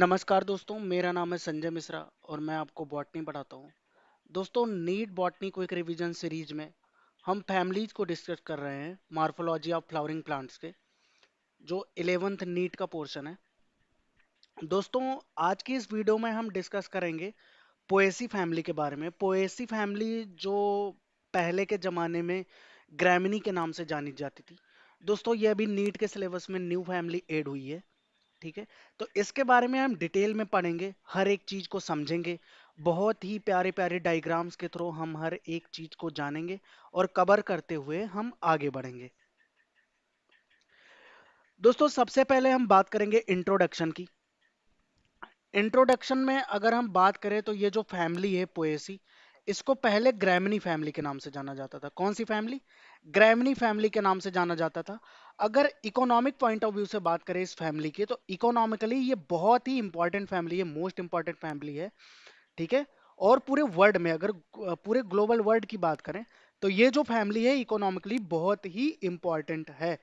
नमस्कार दोस्तों, मेरा नाम है संजय मिश्रा और मैं आपको बॉटनी पढ़ाता हूँ। दोस्तों, NEET botany quick revision series में हम फैमिलीज को डिस्कस कर रहे हैं मॉर्फोलॉजी ऑफ फ्लावरिंग प्लांट्स के, जो 11th नीट का पोर्शन है। दोस्तों, आज की इस वीडियो में हम डिस्कस करेंगे पोएसी फैमिली के बारे में। पोएसी फैमिली जो पहले के ज़माने में ग्रैमिनी के नाम से जानी जाती थी। दोस्तों, ये अभी नीट के सिलेबस में न्यू फैमिली ऐड हुई है। ठीक है, तो इसके बारे में हम डिटेल में पढ़ेंगे, हर एक चीज को समझेंगे। बहुत ही प्यारे प्यारे डायग्राम्स के थ्रू हम हर एक चीज को जानेंगे और कवर करते हुए हम आगे बढ़ेंगे। दोस्तों, सबसे पहले हम बात करेंगे इंट्रोडक्शन की। इंट्रोडक्शन में अगर हम बात करें तो ये जो फैमिली है पोएसी, इसको पहले ग्रैमिनी फैमिली के नाम से जाना जाता था। कौन सी फैमिली? ग्रैमिनी फैमिली के नाम से जाना जाता था। अगर इकोनॉमिक पॉइंट ऑफ व्यू से बात करें इस फैमिली की, तो इकोनॉमिकली ये बहुत ही इंपॉर्टेंट फैमिली है, मोस्ट इंपॉर्टेंट फैमिली है। ठीक है, और पूरे वर्ल्ड में अगर पूरे ग्लोबल वर्ल्ड की बात करें तो ये जो फैमिली है इकोनॉमिकली बहुत ही इंपॉर्टेंट है।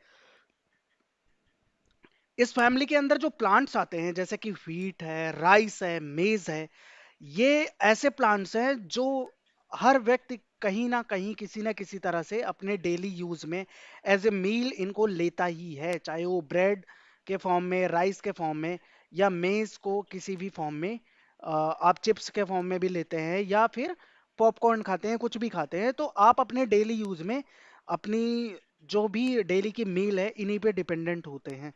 इस फैमिली के अंदर जो प्लांट्स आते हैं जैसे कि व्हीट है, राइस है, मेज है, ये ऐसे प्लांट्स हैं जो हर व्यक्ति कहीं ना कहीं किसी ना किसी तरह से अपने डेली यूज में एज ए मील इनको लेता ही है, चाहे वो ब्रेड के फॉर्म में, राइस के फॉर्म में, या मेज को किसी भी फॉर्म में आप चिप्स के फॉर्म में भी लेते हैं, या फिर पॉपकॉर्न खाते हैं, कुछ भी खाते हैं, तो आप अपने डेली यूज में अपनी जो भी डेली की मील है इन्हीं पे डिपेंडेंट होते हैं।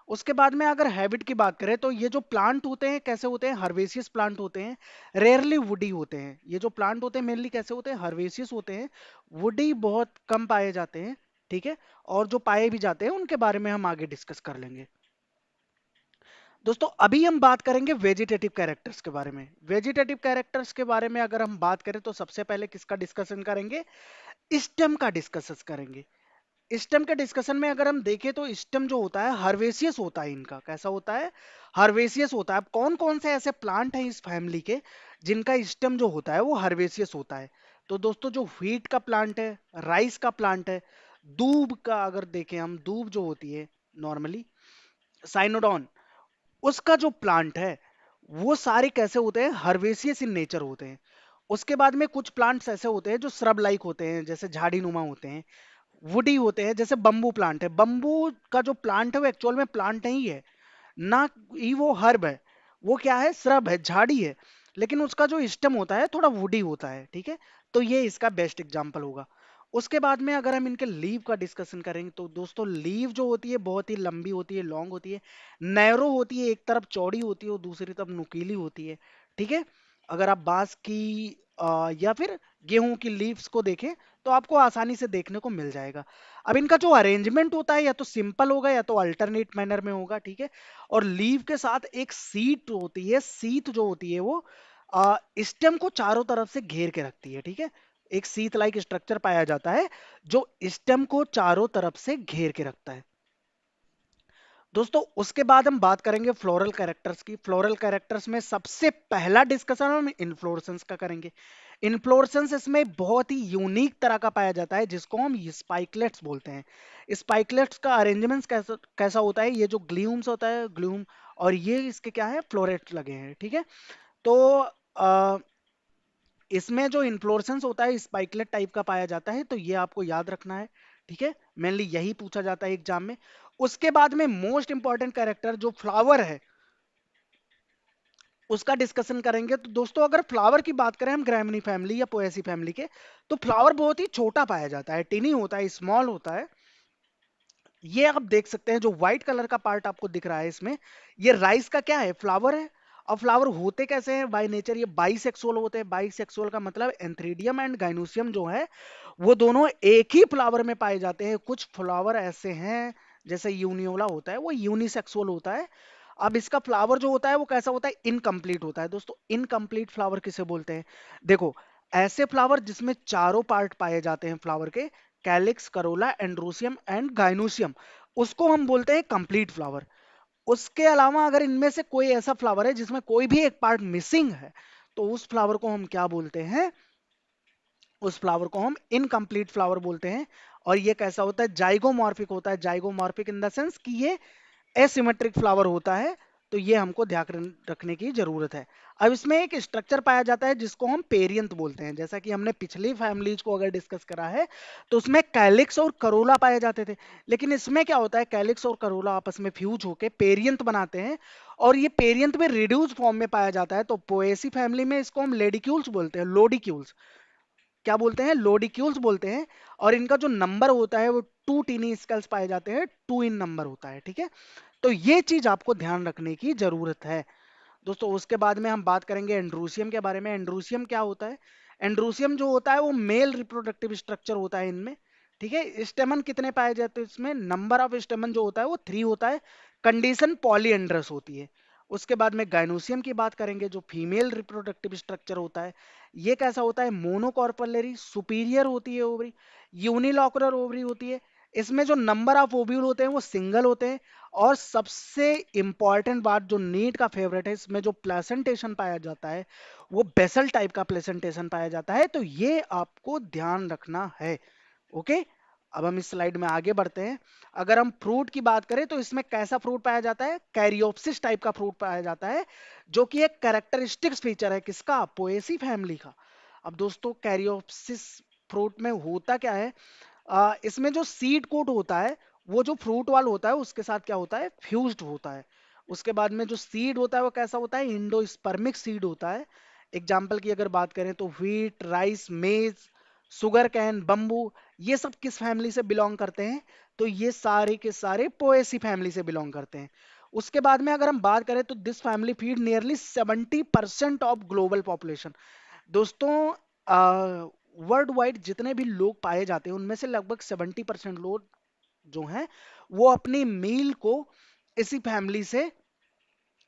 उसके बाद में अगर हैबिट की बात करें तो ये जो प्लांट होते हैं कैसे होते हैं? हर्वेसियस प्लांट होते हैं, रेयरली वुडी होते हैं। ये जो प्लांट होते हैं मेनली कैसे होते हैं? हर्वेसियस होते हैं, वुडी बहुत कम पाए जाते हैं। ठीक है, और जो पाए भी जाते हैं उनके बारे में हम आगे डिस्कस कर लेंगे। दोस्तों, अभी हम बात करेंगे वेजिटेटिव कैरेक्टर्स के बारे में। वेजिटेटिव कैरेक्टर्स के बारे में अगर हम बात करें तो सबसे पहले किसका डिस्कशन करेंगे? स्टेम का डिस्कस करेंगे। स्टेम के डिस्कशन में अगर हम देखें तो स्टेम जो होता है हर्वेसियस होता है। इनका कैसा होता है? हर्वेसियस होता है। अब कौन कौन से ऐसे प्लांट हैं इस फैमिली के जिनका स्टेम जो होता है वो हर्वेसियस होता है? तो दोस्तों, जो व्हीट का प्लांट है, राइस का प्लांट है, दूब का अगर देखें हम, दूब जो होती है नॉर्मली, साइनोडॉन, उसका जो प्लांट है वो सारे कैसे होते हैं? हर्वेसियस इन नेचर होते हैं। उसके बाद में कुछ प्लांट्स ऐसे होते हैं जो श्रब लाइक होते हैं, जैसे झाड़ी नुमा होते हैं, वुडी होते हैं, जैसे बम्बू प्लांट है। बम्बू का जो प्लांट है वो एक्चुअल में प्लांट नहीं है, ना ही वो हर्ब है, वो क्या है? श्रब है, झाड़ी है, लेकिन उसका जो स्टेम होता है थोड़ा वुडी होता है। ठीक है, तो ये इसका बेस्ट एग्जांपल होगा। उसके बाद में अगर हम इनके लीव का डिस्कशन करेंगे तो दोस्तों, लीव जो होती है बहुत ही लंबी होती है, लॉन्ग होती है, नैरो होती है, एक तरफ चौड़ी होती है और दूसरी तरफ नुकीली होती है। ठीक है, अगर आप बांस की या फिर गेहूं की लीव्स को देखें तो आपको आसानी से देखने को मिल जाएगा। अब इनका जो अरेंजमेंट होता है या तो सिंपल होगा या तो अल्टरनेट मैनर में होगा। ठीक है, और लीव के साथ एक सीट होती है, सीट जो होती है वो स्टेम को चारों तरफ से घेर के रखती है। ठीक है, एक सीट लाइक स्ट्रक्चर पाया जाता है जो स्टेम को चारों तरफ से घेर के रखता है। दोस्तों, उसके बाद हम बात करेंगे फ्लोरल कैरेक्टर्स की। फ्लोरल कैरेक्टर्स में सबसे पहला डिस्कशन हम इन्फ्लोरेसेंस का करेंगे। इन्फ्लोरेसेंस इसमें बहुत ही यूनिक तरह का पाया जाता है जिसको हम स्पाइकलेट्स बोलते हैं। स्पाइकलेट्स का अरेंजमेंट कैसा कैसा होता है? ये जो ग्लूम्स होता है, ग्लूम, और ये इसके क्या है? फ्लोरेट्स लगे हैं। ठीक है, तो इसमें जो इन्फ्लोरेसेंस होता है स्पाइकलेट टाइप का पाया जाता है, तो ये आपको याद रखना है। ठीक है, मेनली यही पूछा जाता है एग्जाम में। उसके बाद में मोस्ट इंपॉर्टेंट कैरेक्टर जो फ्लावर है उसका डिस्कशन करेंगे। तो दोस्तों, अगर फ्लावर की बात करें हम ग्रैमिनी फैमिली या पोएसी फैमिली के, तो फ्लावर बहुत ही छोटा पाया जाता है, टिनी होता है, स्मॉल होता है। ये आप देख सकते हैं, जो व्हाइट कलर का पार्ट आपको दिख रहा है इसमें, ये राइस का क्या है? फ्लावर है। और फ्लावर होते कैसे हैं बाय नेचर? ये बाइसेक्सुअल होते हैं। बाइसेक्सुअल का मतलब एंथ्रीडियम एंड गाइनोसियम जो है वो दोनों एक ही फ्लावर में पाए जाते हैं। कुछ फ्लावर ऐसे हैं, जैसे यूनियोला होता है वो यूनिसेक्सुअल होता है। अब इसका फ्लावर जो होता है वो कैसा होता है? इनकम्प्लीट होता है। दोस्तों, इनकम्प्लीट फ्लावर किसे बोलते हैं? देखो, ऐसे फ्लावर जिसमें चारों पार्ट पाए जाते हैं फ्लावर के, calyx, Corolla, androecium and gynoecium, उसको हम बोलते हैं कंप्लीट फ्लावर। उसके अलावा अगर इनमें से कोई ऐसा फ्लावर है जिसमें कोई भी एक पार्ट मिसिंग है, तो उस फ्लावर को हम क्या बोलते हैं? उस फ्लावर को हम इनकम्प्लीट फ्लावर बोलते हैं। और ये कैसा होता है? जाइगोमॉर्फिक होता है। जाइगोमॉर्फिक इन द सेंस कि ये एसिमेट्रिक फ्लावर होता है, तो ये हमको ध्यान रखने की जरूरत है। अब इसमें एक स्ट्रक्चर पाया जाता है जिसको हम पेरियंथ बोलते हैं। जैसा कि हमने पिछली फैमिलीज को अगर डिस्कस करा है तो उसमें कैलिक्स और करोला पाए जाते थे। लेकिन इसमें क्या होता है, कैलिक्स और करोला आपस में फ्यूज होके पेरियंथ बनाते हैं और ये पेरियंथ में रिड्यूस फॉर्म में पाया जाता है। तो पोएसी फैमिली में इसको हम लेडिक्यूल्स बोलते हैं, लोडिक्यूल्स। क्या बोलते हैं, लोडिक्यूल्स बोलते हैं। और इनका जो नंबर होता है वो टू टीनी स्केल्स पाए जाते हैं, टू इन नंबर होता है, ठीक है। तो ये चीज आपको ध्यान रखने की जरूरत है दोस्तों। उसके बाद में हम बात करेंगे एंड्रोसियम के बारे में। एंड्रोसियम क्या होता है, एंड्रोसियम जो होता है वो मेल रिप्रोडक्टिव स्ट्रक्चर होता है इनमें, ठीक है। स्टेमन कितने पाए जाते हैं इसमें, नंबर ऑफ स्टेमन जो होता है वो 3 होता है। कंडीशन पॉलीएंड्रस होती है। उसके बाद में गाइनोसियम की बात करेंगे जो फीमेल रिप्रोडक्टिव स्ट्रक्चर होता है। ये कैसा होता है, मोनोकॉर्पलरी, सुपीरियर होती है ओवरी, यूनिलॉकुलर ओवरी होती है। इसमें जो नंबर ऑफ ओव्यूल होते हैं वो सिंगल होते हैं। और सबसे इंपॉर्टेंट बात जो नीट का फेवरेट है, इसमें जो प्लेसेंटेशन पाया जाता है वो बेसल टाइप का प्लेसेंटेशन पाया जाता है। तो ये आपको ध्यान रखना है, ओके। अब हम इस स्लाइड में आगे बढ़ते हैं। अगर हम फ्रूट की बात करें तो इसमें कैसा फ्रूट पाया जाता है, कैरियोप्सिस टाइप का फ्रूट पाया जाता है, जो कि एक कैरेक्टरिस्टिक्स फीचर है किसका, पोएसी फैमिली का। अब दोस्तों कैरियोप्सिस फ्रूट में होता क्या है, इसमें जो सीड कोट होता है वो जो फ्रूट वाल होता है उसके साथ क्या होता है, फ्यूज्ड होता है। उसके बाद में जो सीड होता है वो कैसा होता है, इंडोस्पर्मिक सीड होता है। एग्जाम्पल की अगर बात करें तो व्हीट, राइस, मेज, सुगर कैन, बम्बू, ये सब किस फैमिली से बिलोंग करते हैं, तो ये सारे के सारे पोएसी फैमिली से बिलोंग करते हैं। उसके बाद में अगर हम बात करें तो this family feed nearly 70% of global population. दोस्तों वर्ल्ड वाइड जितने भी लोग पाए जाते हैं उनमें से लगभग 70% लोग जो हैं वो अपनी मील को इसी फैमिली से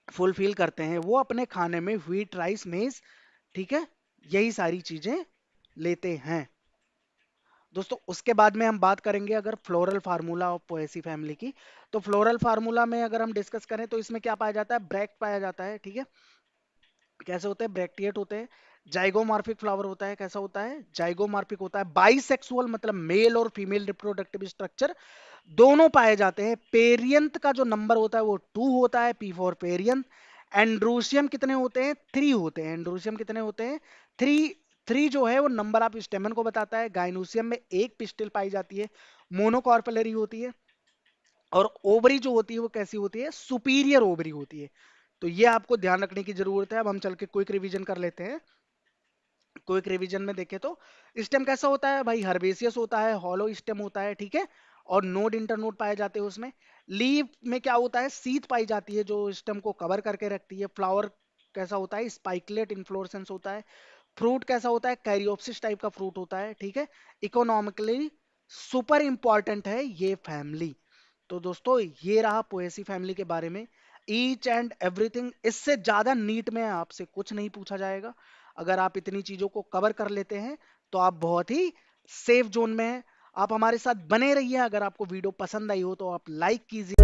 फुलफिल करते हैं। वो अपने खाने में व्हीट, राइस, मेज, ठीक है, यही सारी चीजें लेते हैं दोस्तों। उसके बाद में हम बात करेंगे अगर floral formula of Poaceae family की। तो फ्लोरल फार्मूला में अगर हम डिस्कस करें तो इसमें क्या पाया जाता है, ब्रैक्ट पाया जाता है, ठीक है। कैसे होते हैं, ब्रैक्टिएट होते हैं। जाइगोमॉर्फिक फ्लावर होता है, कैसा होता है, जाइगोमॉर्फिक होता है। बाइसेक्सुअल मतलब मेल और फीमेल रिप्रोडक्टिव स्ट्रक्चर दोनों पाए जाते हैं। पेरियंथ का जो नंबर होता है वो 2 होता है, पी फॉर पेरियंथ। एंड्रोसियम कितने होते हैं, 3 होते हैं। एंड्रोसियम कितने होते हैं, 3। 3 जो है वो नंबर ऑफ स्टेमन को बताता है। गाइनोसियम में एक पिस्टिल पाई जाती है, मोनोकॉर्पलरी होती है। और ओवरी जो होती है वो कैसी होती है, सुपीरियर ओवरी होती है। तो ये आपको ध्यान रखने की जरूरत है। अब हम चल के क्विक रिवीजन कर लेते हैं। क्विक रिवीजन में देखें तो स्टेम कैसा होता है भाई, हर्बेसियस होता है, हॉलो स्टेम होता है, ठीक है। और नोड इंटरनोड पाए जाते हैं उसमें। लीफ में क्या होता है, सीथ पाई जाती है जो स्टेम को कवर करके रखती है। फ्लावर कैसा होता है, स्पाइकलेट इन्फ्लोरेसेंस होता है। फ्रूट कैसा होता है, कैरियोप्सिस टाइप का फ्रूट होता है, ठीक है। इकोनॉमिकली सुपर इंपॉर्टेंट है ये फैमिली। तो दोस्तों ये रहा पोएसी फैमिली के बारे में ईच एंड एवरीथिंग। इससे ज्यादा नीट में आपसे कुछ नहीं पूछा जाएगा। अगर आप इतनी चीजों को कवर कर लेते हैं तो आप बहुत ही सेफ जोन में हैं। आप हमारे साथ बने रहिए। अगर आपको वीडियो पसंद आई हो तो आप लाइक कीजिए।